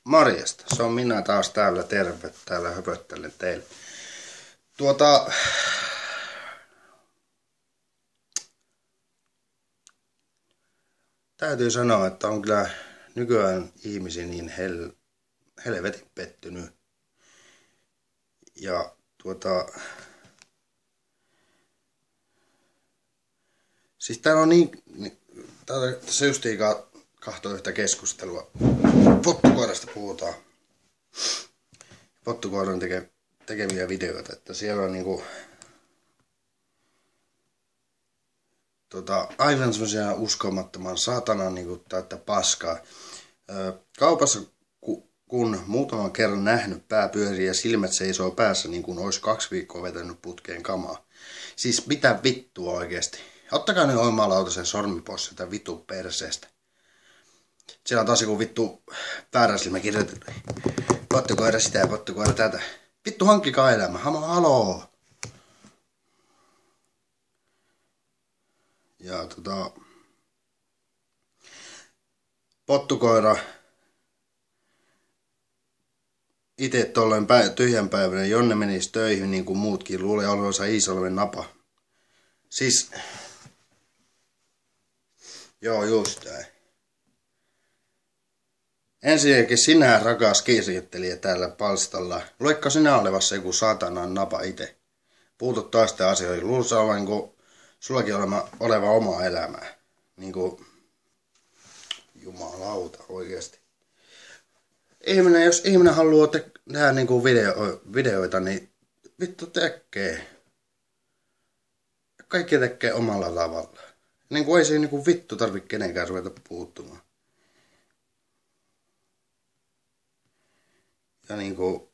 Morjesta, se on minä taas täällä, terve, täällä höpöttelen teille. Täytyy sanoa, että on kyllä nykyään ihmisiä niin helvetin pettynyt. Ja siis täällä on tässä justiin kahtoo yhtä keskustelua. Pottukoirasta puhutaan. Pottukoiran tekemiä videoita, että siellä on niinku aivan semmoisia uskomattoman satanan niinku täyttä paskaa. Kaupassa kun muutaman kerran nähnyt pää pyörii ja silmät seisoo päässä niin kuin olisi 2 viikkoa vetänyt putkeen kamaa. Siis mitä vittua oikeesti? Ottakaa ne omalautaisen sormi pois sitä vitun perseestä. Siellä on taas joku vittu väärä silmä kirjoitettu. Pottukoira sitä ja pottukoira tätä. Vittu hankkikaa elämä. Haloo. Ja pottukoira itse tolleen tyhjänpäiväinen, Jonne menisi töihin niin kuin muutkin, luulee olevansa Iisalmen napa. Siis, joo just näin. Ensinnäkin sinä rakas kirjoittelija täällä palstalla. Luekko sinä olevassa joku satanan napa itse? Puutut taas sitten asioihin. Luulisi olla niin kuin sullakin oleva oma elämää. Niin kuin jumalauta oikeesti. Jos ihminen haluaa tehdä niin kuin videoita, niin vittu tekee. Kaikki tekee omalla tavalla. Niin kuin ei se niin kuin vittu tarvitse kenenkään ruveta puuttumaan. Ja niin kuin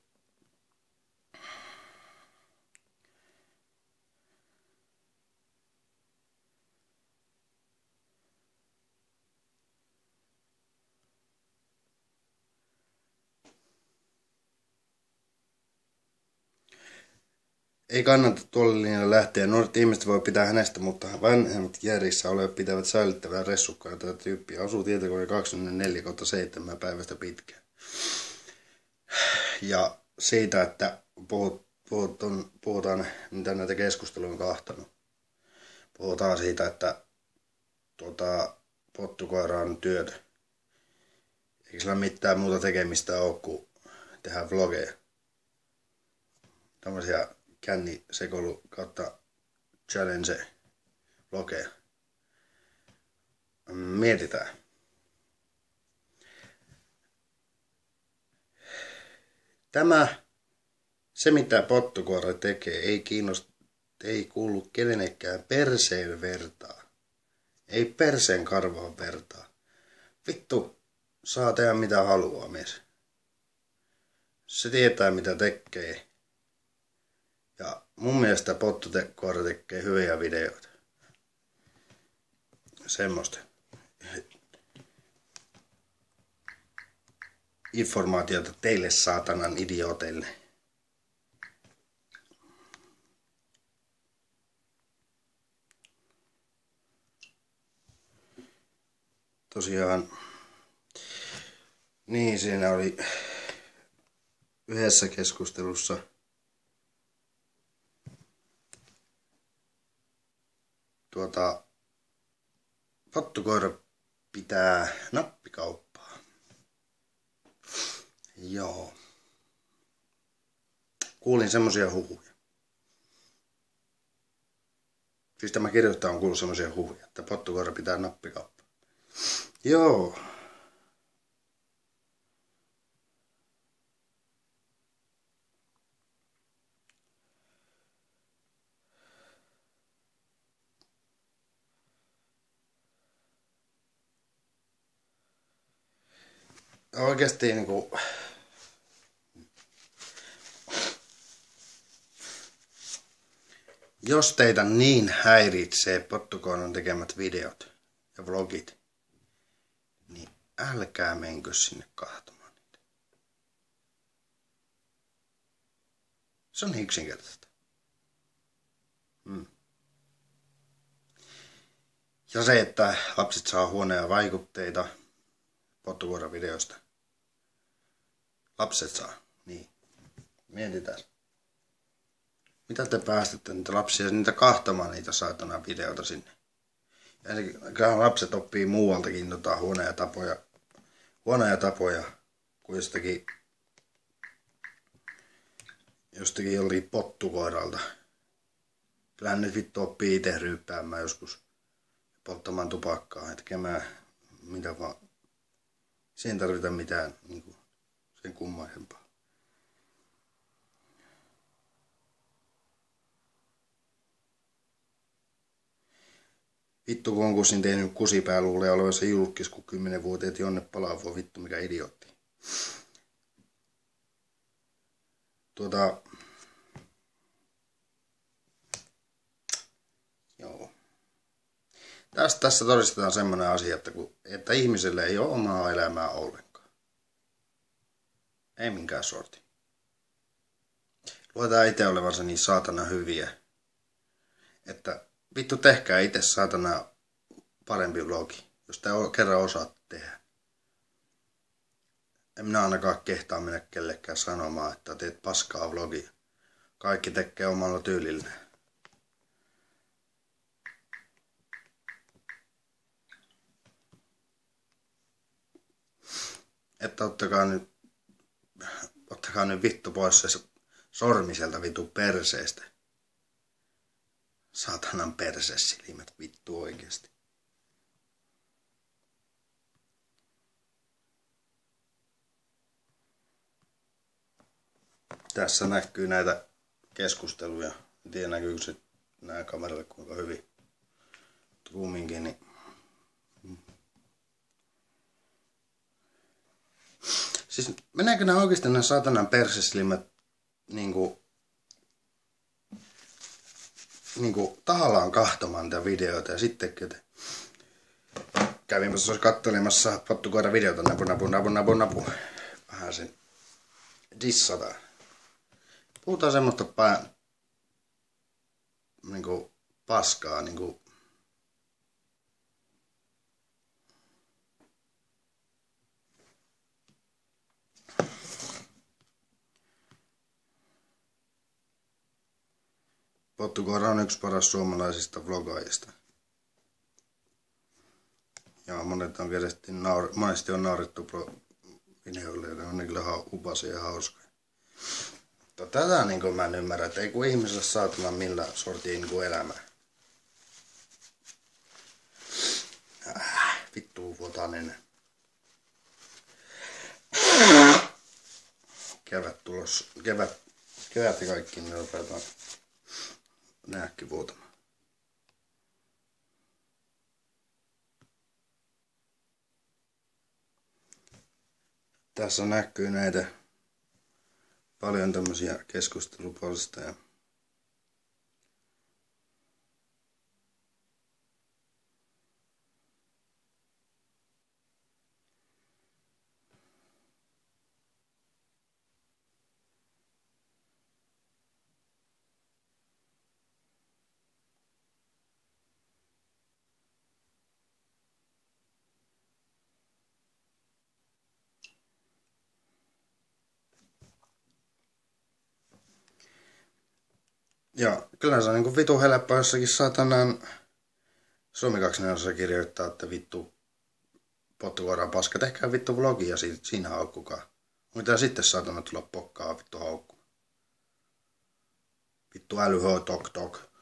ei kannata tuolle linjalle lähteä. Nuoret ihmiset voi pitää hänestä, mutta vanhemmat järjissä olevat pitävät säilyttävää ressukkaa tätä tyyppiä. Asuu tietokoneen 24/7 päivästä pitkään. Ja siitä, että puhutaan, mitä näitä keskusteluja on kahtanut. Puhutaan siitä, että pottukoira on työtä. Eikä sillä mitään muuta tekemistä ole kuin tehdä vlogeja. Tämmöisiä kännisekoilu kautta challenge vlogeja. Mietitään. Se mitä pottukoira tekee, ei kuulu kenellekään perseen vertaa. Ei perseen karvaan vertaa. Vittu, saa tehdä mitä haluaa mies. Se tietää mitä tekee. Ja mun mielestä pottukoira tekee hyviä videoita. Semmoista informaatiota teille saatanan idiooteille. Tosiaan, niin siinä oli yhdessä keskustelussa pottukoira pitää nappikauppaa. Joo. Kuulin semmosia huhuja. Siis tämä kirjoittaja on kuullut semmosia huhuja, että pottukoira pitää nappikauppaa. Joo. Oikeesti niinku jos teitä niin häiritsee pottukoiran tekemät videot ja vlogit, niin älkää menkö sinne kahtomaan niitä. Se on yksinkertaista. Ja se, että lapset saa huonoja vaikutteita pottukoiravideosta, Lapset saa. Niin. Mietitään. Mitä te päästätte niitä lapsia niitä kahtamaan niitä saatana videoita sinne? Ja kyllähän lapset oppii muualtakin huonoja tapoja kuin jostakin joltain pottukoiralta. Kyllähän nyt vittu oppii itse ryyppäämään joskus, polttamaan tupakkaa ja tekemään mitä vaan. Siihen ei tarvita mitään niin sen kummaisempaa. Vittu konkurssin tehnyt kusipää luulee olevansa julkis, kun 10-vuotiaat Jonne Palavua, vittu mikä idiootti. Joo. Tässä todistetaan semmoinen asia, että ihmiselle ei ole omaa elämää ollenkaan. Ei minkään sorti. Luetaan itse olevansa niin saatana hyviä, että vittu tehkää itse saatana parempi vlogi, jos te kerran osaatte tehdä. En minä ainakaan kehtaa mennä kellekään sanomaan, että teet paskaa vlogia. Kaikki tekee omalla tyylillään. Että ottakaa nyt vittu pois se sormi sieltä vitun perseestä. Saatanan persesilmät vittu oikeesti. Tässä näkyy näitä keskusteluja. En tiedä näkyykö se nää kameralle kuinka hyvin. Zoominkin, niin siis meneekö nämä oikeesti nämä saatanan persesilmät niinku tahallaan kahtomaan tätä videoita ja sitten kävinpä katselemassa pottukoira videota napu. Vähän sen dissataan. Puhutaan semmoista paskaa Pottukoira on yksi paras suomalaisista vlogaajista. Ja monesti on naurettu videoille ja ne on kyllä upasia ja hauskoja. Mutta tätä mä en ymmärrä, että ei kun ihmisellä saatana millä sortiin elämää. Vittu vuotanen. Kevät tulos. Kevät ja kaikki ne rupeataan nääkki vuotamaan. Tässä näkyy näitä paljon tämmöisiä keskustelupalstoja. Ja kyllä se on vitu helppoa jossakin saatanaan Suomi 24 kirjoittaa, että vittu pottukoiran paska, tehkää vittu vlogi ja siinä haukkukaa. Mitä sitten saatana tulla pokkaa vittu haukku. Vittu älyhö tok.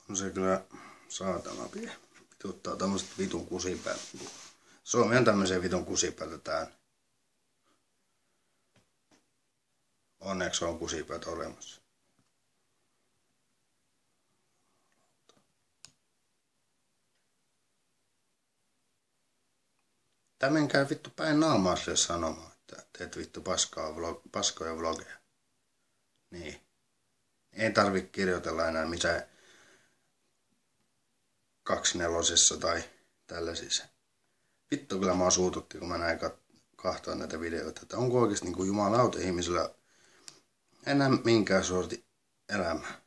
On se kyllä saatana pie. Vituttaa tämmöset vitun kusipäät. Suomi on tämmöisiä vitun kusipäitä täällä. Onneksi on kusipäät olemassa. Tää menkää vittu päin naamaa sille sanomaan, että teet vittu paskoja vlogeja. Niin. Ei tarvi kirjoitella enää mitään 24 tai tällaisissa. Vittu kyllä mua suututti, kun mä näin kahtoa näitä videoita, että onko oikeesti niinku jumalauta ihmisillä enää minkään sorti elämää.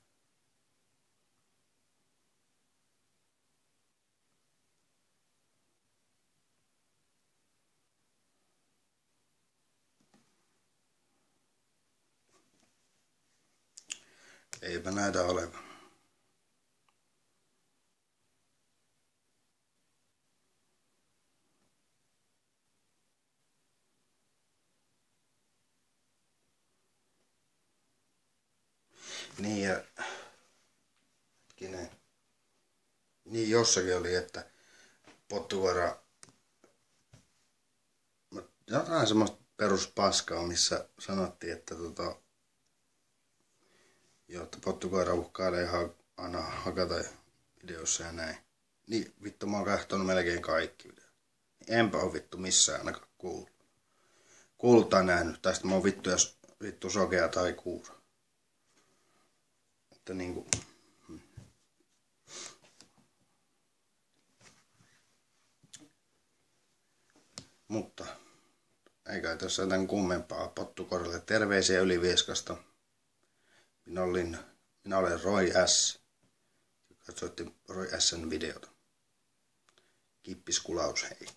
Eipä näytä olevan. Niin ja niin jossakin oli, että pottukoira jotain semmoista peruspaskaa, missä sanottiin, että jotta pottukoira uhkailee aina hakata videossa ja näin. Niin vittu mä oon katsonut melkein kaikki videot. Enpä oo vittu missään ainakaan kuullut tai nähnyt. Tästä mä oon vittu sokea tai kuuro. Että niinku. Mutta eikä tässä jotain kummempaa. Pottukoiralle terveisiä Ylivieskasta. Minä olen Roy S. Katsoitte Roy S:n videota. Kippiskulaus, hei.